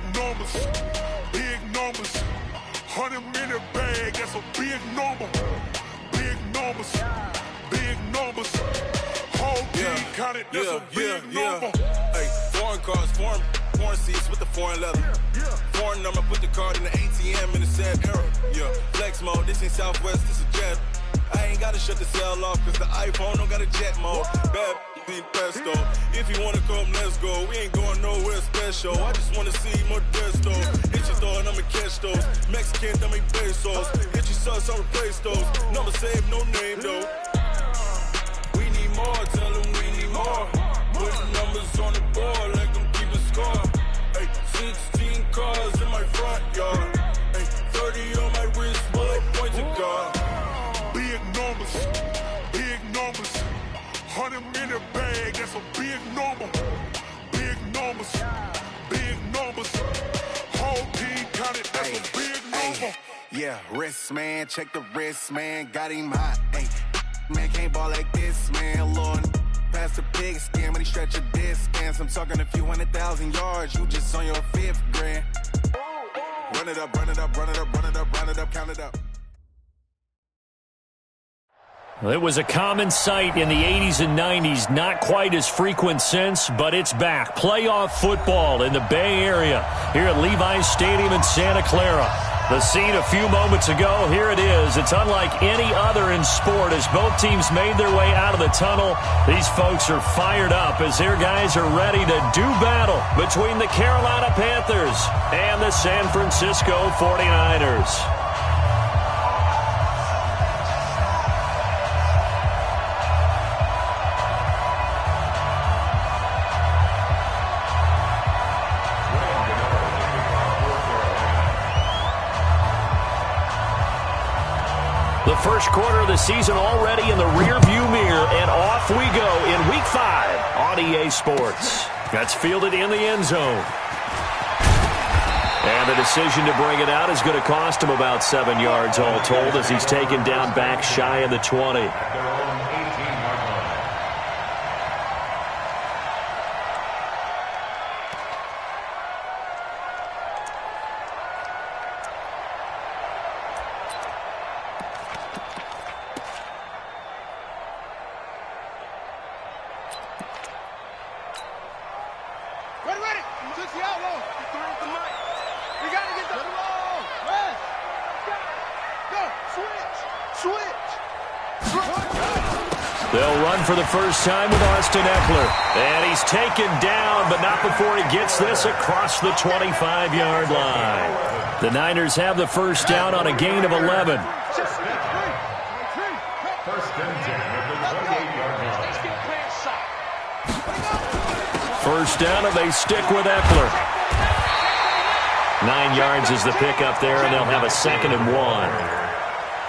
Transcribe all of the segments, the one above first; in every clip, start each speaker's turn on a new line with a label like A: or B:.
A: big numbers, big numbers. 100 in the bag, that's a big number. Big numbers, big numbers. Whole team counted, that's a big number.
B: Hey, foreign cars, foreign seats with the foreign leather. Foreign number, put the card in the ATM in the sad era. Yeah, flex mode, this ain't Southwest, this a jet. I ain't gotta shut the cell off, cause the iPhone don't got a jet mode. Bad ain't pesto. If you wanna come, let's go. We ain't going nowhere special. I just wanna see more Modesto. Hit your door and I'ma catch those. Mexican, dummy pesos. Hit your sus, I'll replace those. Number saved, no name though. We need more, tell them we need more. Put the numbers on the board, like them keep a score. Hey, 16 cars in my front yard. Hey, 30 on my wrist, bullet point to God.
A: Big numbers, big numbers. 100 in the bag, that's a big number. Big numbers, big numbers. Whole team counted, that's a big number.
B: Yeah, wrist man, check the wrist man, got him hot. Ay, man can't ball like this, man. Lord, past the pig skin, but he stretch a distance. I'm talking a few 100,000 yards, you just on your 5th grand. Run it up, run it up, run it up, run it up, run it up, count it up.
C: It was a common sight in the 80s and 90s, not quite as frequent since, but it's back. Playoff football in the Bay Area here at Levi's Stadium in Santa Clara. The scene a few moments ago, here it is. It's unlike any other in sport as both teams made their way out of the tunnel. These folks are fired up as their guys are ready to do battle between the Carolina Panthers and the San Francisco 49ers. The first quarter of the season already in the rearview mirror, and off we go in Week 5 on EA Sports. That's fielded in the end zone. And the decision to bring it out is going to cost him about 7 yards all told as he's taken down back shy of the 20. They'll run for the first time with Austin Eckler. And he's taken down, but not before he gets this across the 25-yard line. The Niners have the first down on a gain of 11. First down, and they stick with Eckler. 9 yards is the pickup there, and they'll have a 2nd and 1.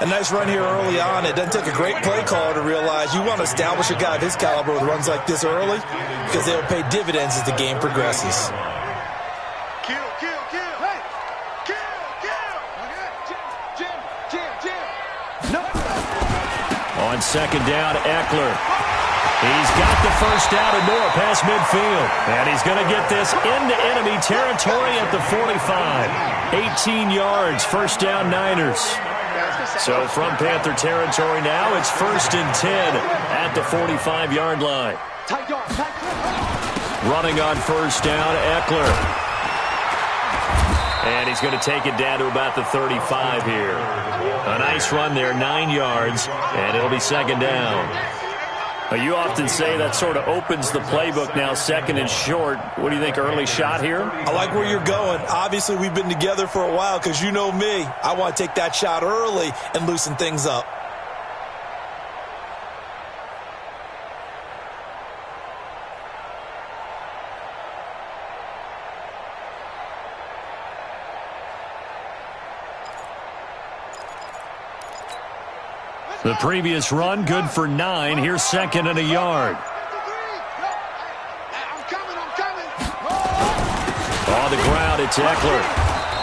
D: A nice run here early on. It doesn't take a great play caller to realize you want to establish a guy of his caliber with runs like this early because they'll pay dividends as the game progresses.
A: Kill. Hey, kill.
C: No. On 2nd down, Eckler. He's got the first down and more past midfield. And he's going to get this into enemy territory at the 45. 18 yards, first down Niners. So from Panther territory now, it's 1st and 10 at the 45-yard line. Running on first down, Eckler. And he's going to take it down to about the 35 here. A nice run there, 9 yards, and it'll be 2nd down. You often say that sort of opens the playbook now, 2nd and short. What do you think, early shot here?
D: I like where you're going. Obviously, we've been together for a while because you know me. I want to take that shot early and loosen things up.
C: The previous run, good for 9. Here's 2nd and a yard. On the ground, it's Eckler.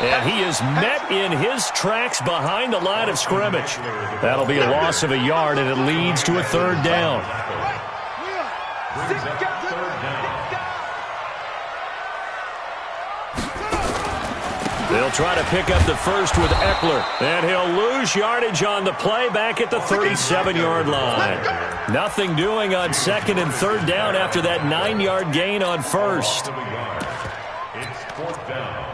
C: And he is met in his tracks behind the line of scrimmage. That'll be a loss of a yard, and it leads to a 3rd down. They'll try to pick up the first with Eckler. And he'll lose yardage on the play back at the 37-yard line. Nothing doing on 2nd and 3rd down after that 9-yard gain on 1st.
A: It's 4th down.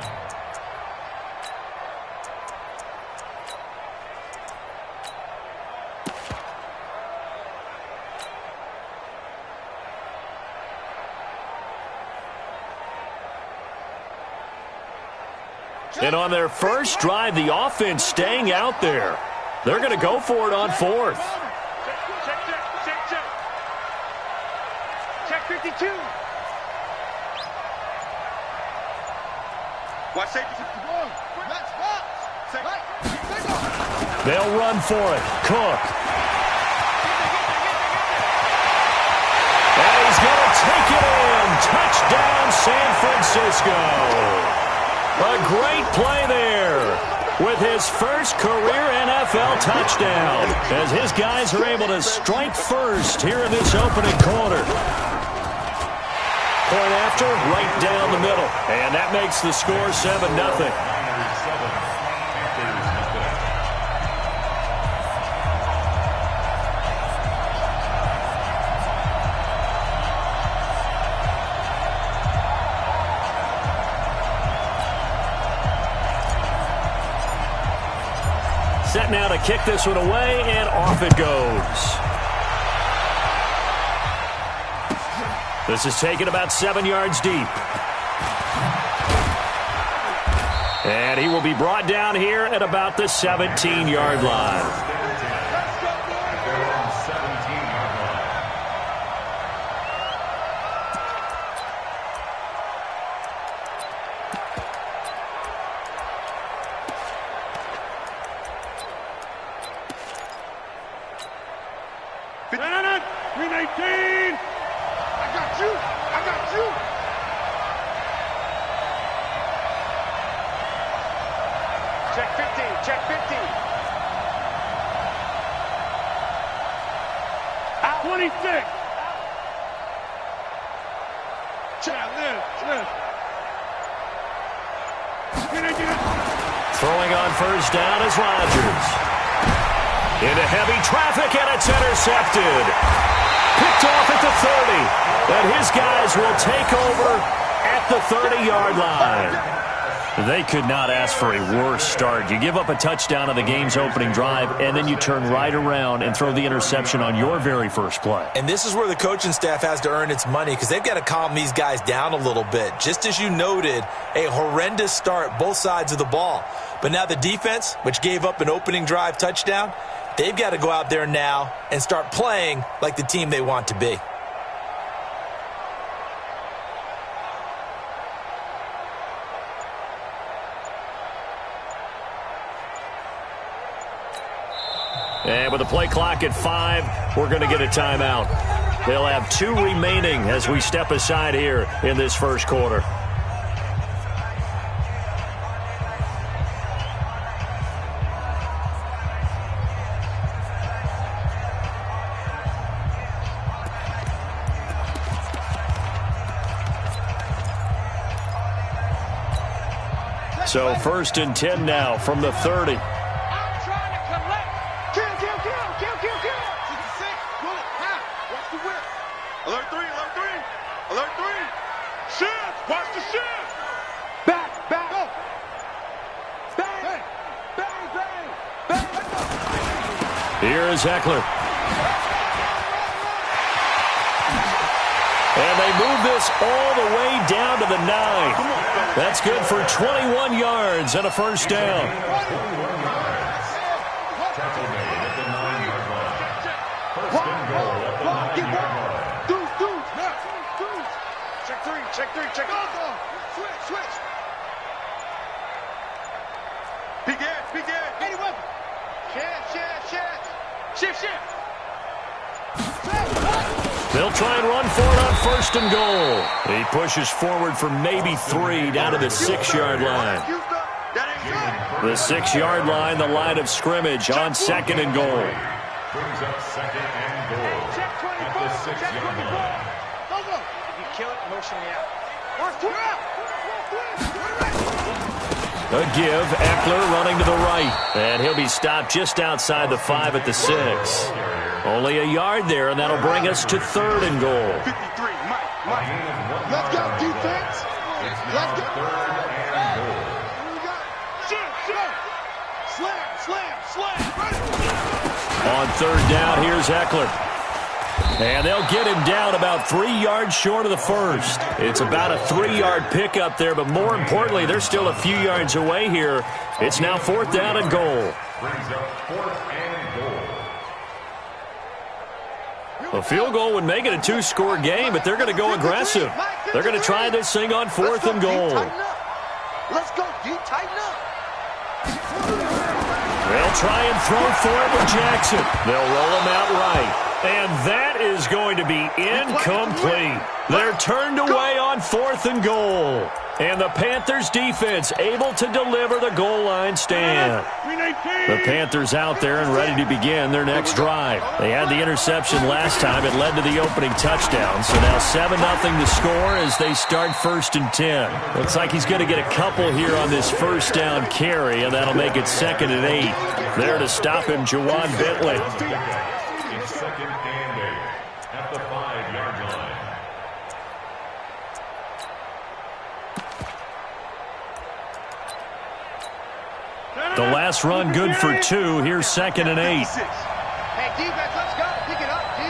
C: And on their first drive, the offense staying out there. They're going to go for it on 4th.
E: Check 52. Watch safety.
C: They'll run for it. Cook. And he's going to take it in. Touchdown, San Francisco. A great play there with his first career NFL touchdown as his guys are able to strike first here in this opening quarter. Point after, right down the middle. And that makes the score 7-0. Set now to kick this one away, and off it goes. This is taken about 7 yards deep. And he will be brought down here at about the 17-yard line. Throwing on first down is Rodgers. Into heavy traffic, and it's intercepted. Picked off at the 30. And his guys will take over at the 30-yard line. They could not ask for a worse start. You give up a touchdown on the game's opening drive, and then you turn right around and throw the interception on your very first play.
D: And this is where the coaching staff has to earn its money because they've got to calm these guys down a little bit. Just as you noted, a horrendous start, both sides of the ball. But now the defense, which gave up an opening drive touchdown, they've got to go out there now and start playing like the team they want to be.
C: And with the play clock at 5, we're going to get a timeout. They'll have 2 remaining as we step aside here in this first quarter. So 1st and 10 now from the 30. Here is Eckler. And they move this all the way down to the 9. That's good for 21 yards and a first down.
E: Check three. Switch. Peek in. 81. Shift.
C: They'll try and run for it on 1st and goal. He pushes forward for maybe 3 down to the 6-yard line. The 6-yard line, the line of scrimmage on 2nd and goal.
A: Brings up 2nd and goal at the 6-yard line.
E: If you kill it, motion me out.
C: A give. Eckler running to the right. And he'll be stopped just outside the 5 at the 6. Only a yard there, and that'll bring us to 3rd and goal.
E: 53, Mike. Let's go, defense. Let's go. Slam.
C: On 3rd down, here's Eckler. And they'll get him down about 3 yards short of the first. It's about a 3-yard pickup there, but more importantly, they're still a few yards away here. It's now 4th down and goal. A field goal would make it a 2-score game, but they're going to go aggressive. They're going to try this thing on 4th and goal.
E: Let's go, D. Tighten up.
C: They'll try and throw for it with Jackson. They'll roll him out right. And that is going to be incomplete. They're turned away on 4th and goal. And the Panthers defense able to deliver the goal line stand. The Panthers out there and ready to begin their next drive. They had the interception last time. It led to the opening touchdown. So now 7-0 the score as they start 1st and 10. Looks like he's going to get a couple here on this 1st down carry, and that'll make it 2nd and 8. There to stop him, Jawan Bentley.
F: It's 2nd and 8 at the 5-yard line.
C: The last run good for 2. Here's 2nd and 8.
E: Hey, defense, let's go. Pick it up, D.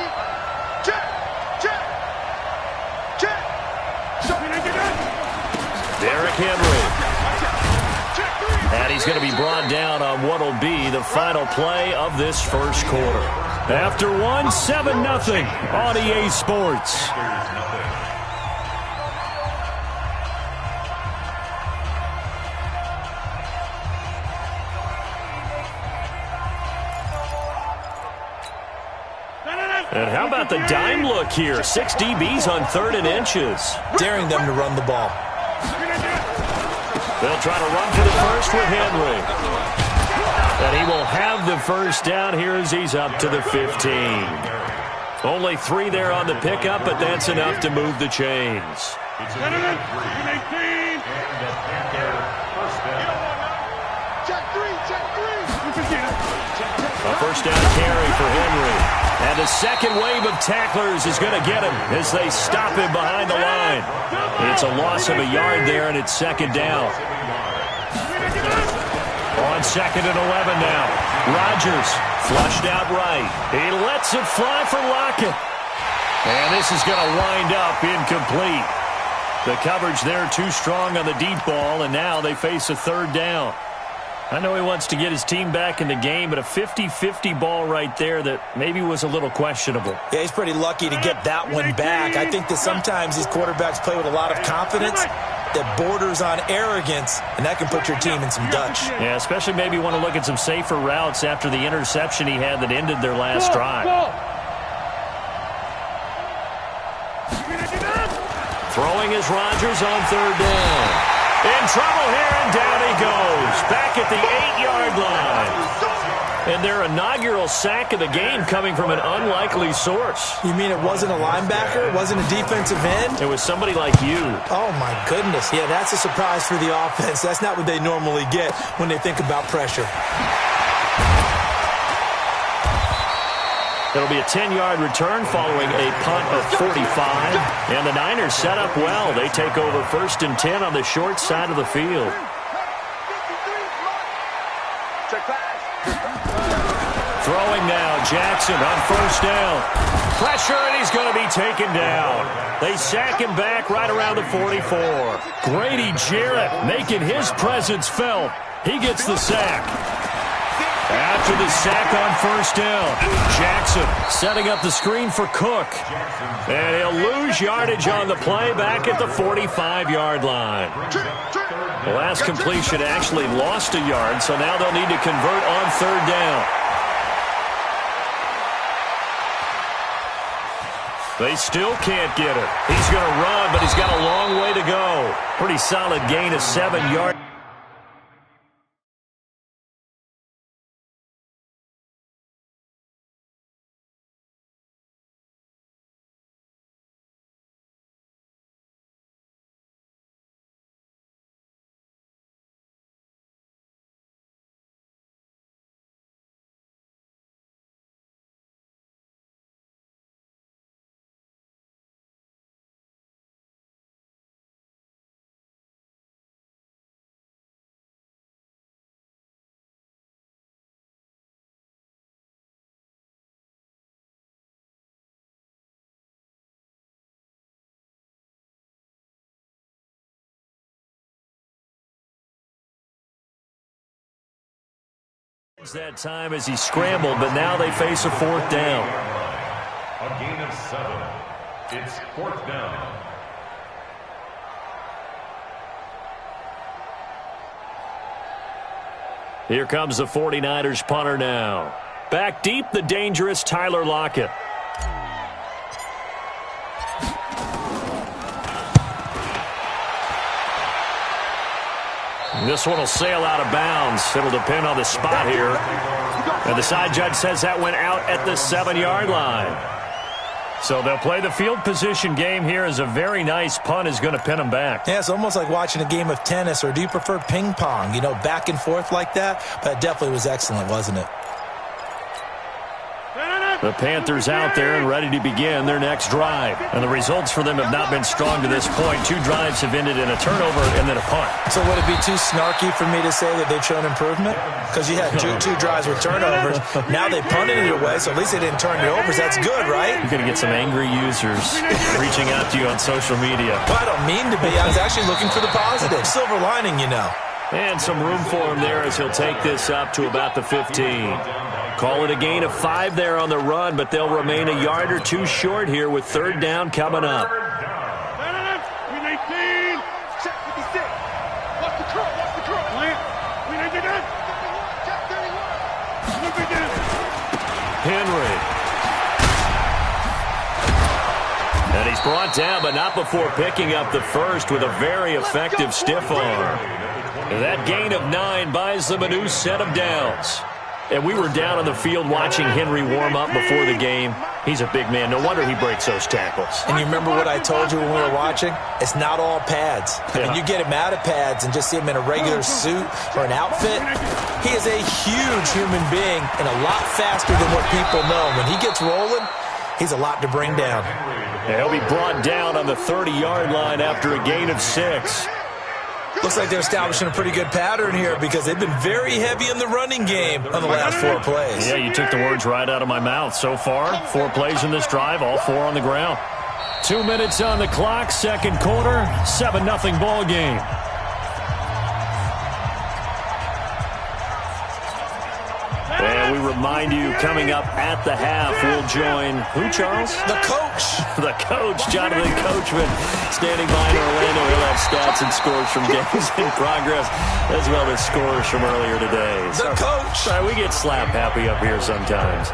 E: Check.
C: Derrick Henry. And he's going to be brought down on what will be the final play of this first quarter. After 7-0 on EA Sports. And how about the dime look here? 6 DBs on 3rd and inches.
D: Daring them to run the ball.
C: They'll try to run for the first with Henry. And he will have the first down here as he's up to the 15. Only 3 there on the pickup, but that's enough to move the chains. A first down carry for Henry. And the second wave of tacklers is going to get him as they stop him behind the line. It's a loss of a yard there, and it's 2nd down. On 2nd and 11 now. Rodgers flushed out right. He lets it fly for Lockett. And this is going to wind up incomplete. The coverage there too strong on the deep ball, and now they face a 3rd down. I know he wants to get his team back in the game, but a 50-50 ball right there that maybe was a little questionable.
D: Yeah, he's pretty lucky to get that one back. I think that sometimes these quarterbacks play with a lot of confidence that borders on arrogance, and that can put your team in some Dutch.
C: Yeah, especially maybe want to look at some safer routes after the interception he had that ended their last drive. Throwing is Rodgers on 3rd down. In trouble here, and down he goes. Back at the 8-yard line. And their inaugural sack of the game coming from an unlikely source.
D: You mean it wasn't a linebacker? It wasn't a defensive end?
C: It was somebody like you.
D: Oh, my goodness. Yeah, that's a surprise for the offense. That's not what they normally get when they think about pressure.
C: It'll be a 10-yard return following a punt of 45. And the Niners set up well. They take over 1st and 10 on the short side of the field. Throwing now, Jackson on 1st down. Pressure, and he's going to be taken down. They sack him back right around the 44. Grady Jarrett making his presence felt. He gets the sack. After the sack on 1st down, Jackson setting up the screen for Cook. And he'll lose yardage on the play back at the 45-yard line. The last completion actually lost a yard, so now they'll need to convert on 3rd down. They still can't get it. He's going to run, but he's got a long way to go. Pretty solid gain of 7 yards. That time as he scrambled, but now they face a fourth down.
F: A gain of 7. It's fourth down.
C: Here comes the 49ers punter now. Back deep, the dangerous Tyler Lockett. This one will sail out of bounds. It'll depend on the spot here. And the side judge says that went out at the 7-yard line. So they'll play the field position game here as a very nice punt is going to pin them back.
D: Yeah, it's almost like watching a game of tennis, or do you prefer ping pong? You know, back and forth like that? But it definitely was excellent, wasn't it?
C: The Panthers out there and ready to begin their next drive. And the results for them have not been strong to this point. 2 drives have ended in a turnover and then a punt.
D: So would it be too snarky for me to say that they've shown improvement? Because you had two drives with turnovers. Now they punted it away, so at least they didn't turn it over. So that's good, right?
C: You're going to get some angry users reaching out to you on social media.
D: Well, I don't mean to be. I was actually looking for the positive. Silver lining, you know.
C: And some room for him there as he'll take this up to about the 15. Call it a gain of 5 there on the run, but they'll remain a yard or 2 short here with third down coming up. Henry. And he's brought down, but not before picking up the first with a very effective stiff arm. That gain of 9 buys them a new set of downs. And we were down on the field watching Henry warm up before the game. He's a big man. No wonder he breaks those tackles.
D: And you remember what I told you when we were watching? It's not all pads. I mean, you get him out of pads and just see him in a regular suit or an outfit. He is a huge human being and a lot faster than what people know. When he gets rolling, he's a lot to bring down.
C: And he'll be brought down on the 30-yard line after a gain of 6.
D: Looks like they're establishing a pretty good pattern here because they've been very heavy in the running game on the last 4 plays.
C: Yeah, you took the words right out of my mouth. So far, 4 plays in this drive, all 4 on the ground. 2 minutes on the clock, second quarter, 7-0 ball game. And we remind you, coming up at the half, we'll join who, Charles?
D: The coach.
C: The coach, Jonathan Coachman, standing by in Orlando. He'll have stats and scores from games in progress, as well as scores from earlier today.
D: The coach.
C: Sorry, we get slap happy up here sometimes.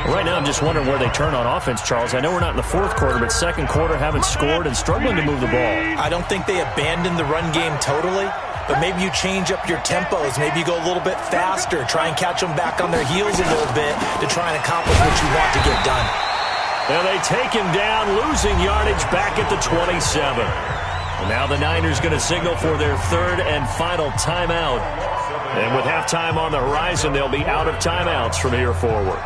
C: Right now, I'm just wondering where they turn on offense, Charles. I know we're not in the fourth quarter, but second quarter haven't scored and struggling to move the ball.
D: I don't think they abandoned the run game totally, but maybe you change up your tempos. Maybe you go a little bit faster, try and catch them back on their heels a little bit to try and accomplish what you want to get done.
C: And they take him down, losing yardage back at the 27. And now the Niners going to signal for their third and final timeout. And with halftime on the horizon, they'll be out of timeouts from here forward.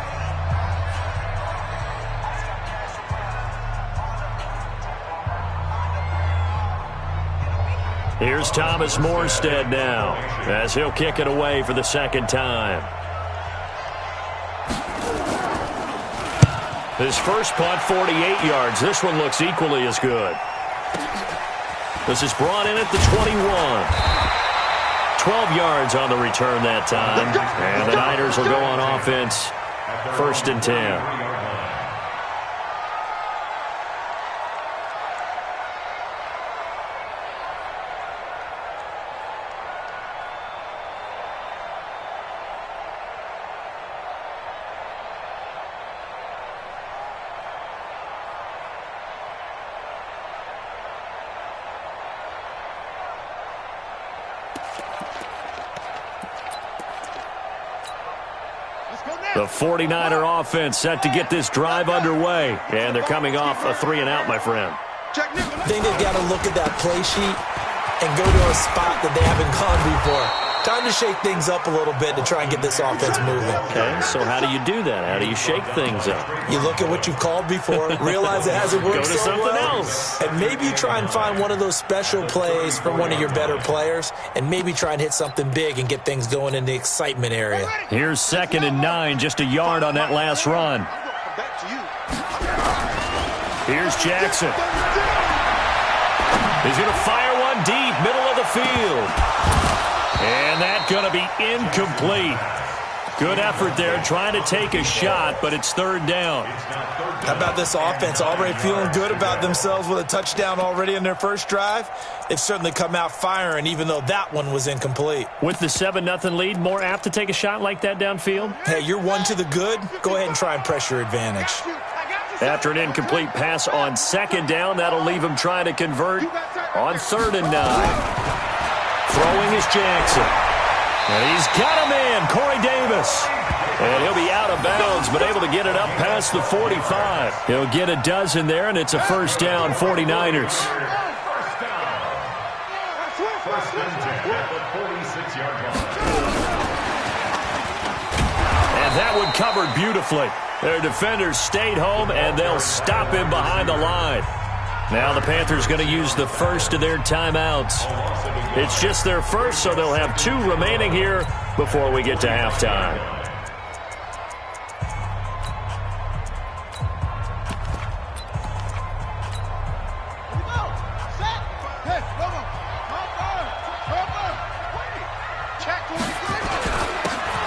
C: Here's Thomas Morstead now, as he'll kick it away for the second time. His first punt, 48 yards. This one looks equally as good. This is brought in at the 21. 12 yards on the return that time. And the Niners will go on offense, 1st and 10. The 49er offense set to get this drive underway. And they're coming off a 3-and-out, my friend.
D: I think they've got to look at that play sheet and go to a spot that they haven't gone before. Time to shake things up a little bit to try and get this offense moving.
C: Okay, so how do you do that? How do you shake things up?
D: You look at what you've called before, realize it hasn't worked
C: Go to
D: so
C: something
D: well,
C: else.
D: and maybe you try and find one of those special plays from one of your better players, and maybe try and hit something big and get things going in the excitement area.
C: Here's 2nd and 9, just a yard on that last run. Here's Jackson. He's going to fire one deep, middle of the field. And that's going to be incomplete. Good effort there, trying to take a shot, but it's third down.
D: How about this offense? Already feeling good about themselves with a touchdown already in their first drive. They've certainly come out firing, even though that one was incomplete.
C: With the 7-0 lead, more apt to take a shot like that downfield?
D: Hey, you're one to the good. Go ahead and try and press your advantage.
C: After an incomplete pass on second down, that'll leave him trying to convert on 3rd and 9. Throwing is Jackson. And he's got him in, Corey Davis. And he'll be out of bounds, but able to get it up past the 45. He'll get a dozen there, and it's a first down, 49ers.
F: First and 10 at the 46-yard line.
C: And that one covered beautifully. Their defenders stayed home, and they'll stop him behind the line. Now the Panthers going to use the first of their timeouts. It's just their first, so they'll have 2 remaining here before we get to halftime.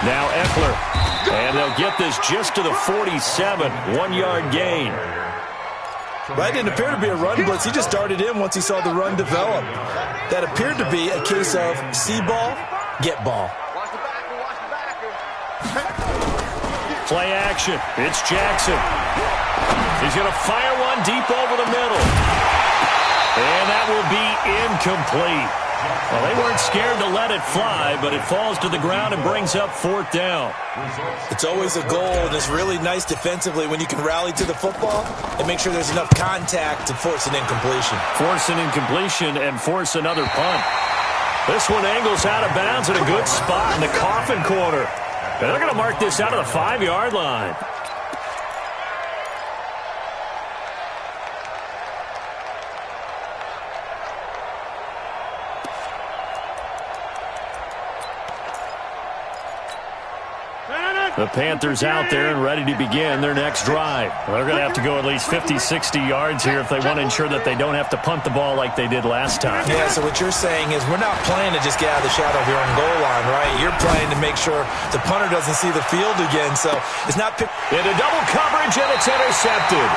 C: Now Eckler, and they'll get this just to the 47, 1-yard gain.
D: That didn't appear to be a run blitz. He just darted in once he saw the run develop. That appeared to be a case of see ball, get ball.
C: Play action. It's Jackson. He's going to fire one deep over the middle. And that will be incomplete. Well, they weren't scared to let it fly, but it falls to the ground and brings up 4th down.
D: It's always a goal, and it's really nice defensively when you can rally to the football and make sure there's enough contact to force an incompletion.
C: Force an incompletion and force another punt. This one angles out of bounds at a good spot in the coffin corner. And they're going to mark this out of the 5-yard line. The Panthers out there and ready to begin their next drive. They're going to have to go at least 50, 60 yards here if they want to ensure that they don't have to punt the ball like they did last time.
D: Yeah, so what you're saying is we're not playing to just get out of the shadow of your own goal line, right? You're playing to make sure the punter doesn't see the field again. So it's not
C: into double coverage, and it's intercepted.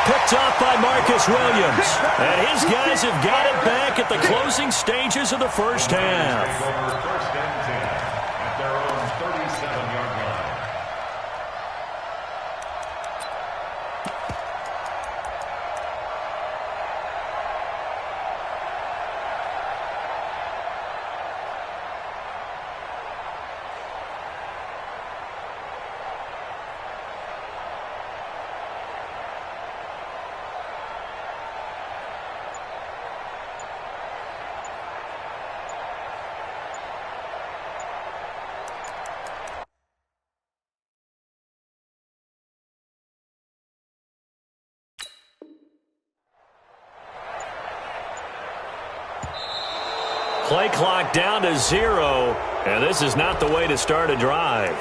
C: Picked off by Marcus Williams. And his guys have got it back at the closing stages of the first half.
F: First and 10 at their own 37-yard line.
C: Play clock down to 0, and this is not the way to start a drive.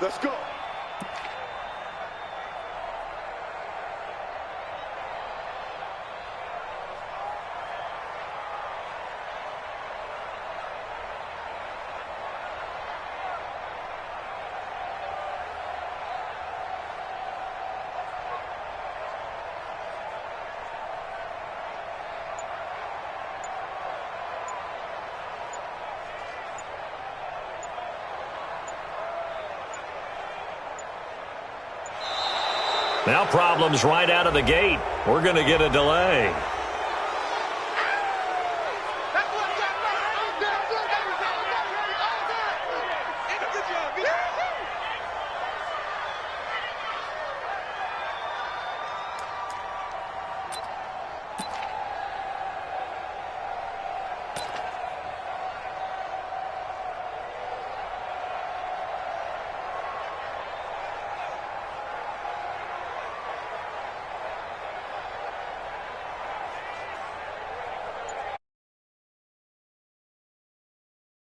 E: Let's go.
C: Now problems right out of the gate. We're going to get a delay.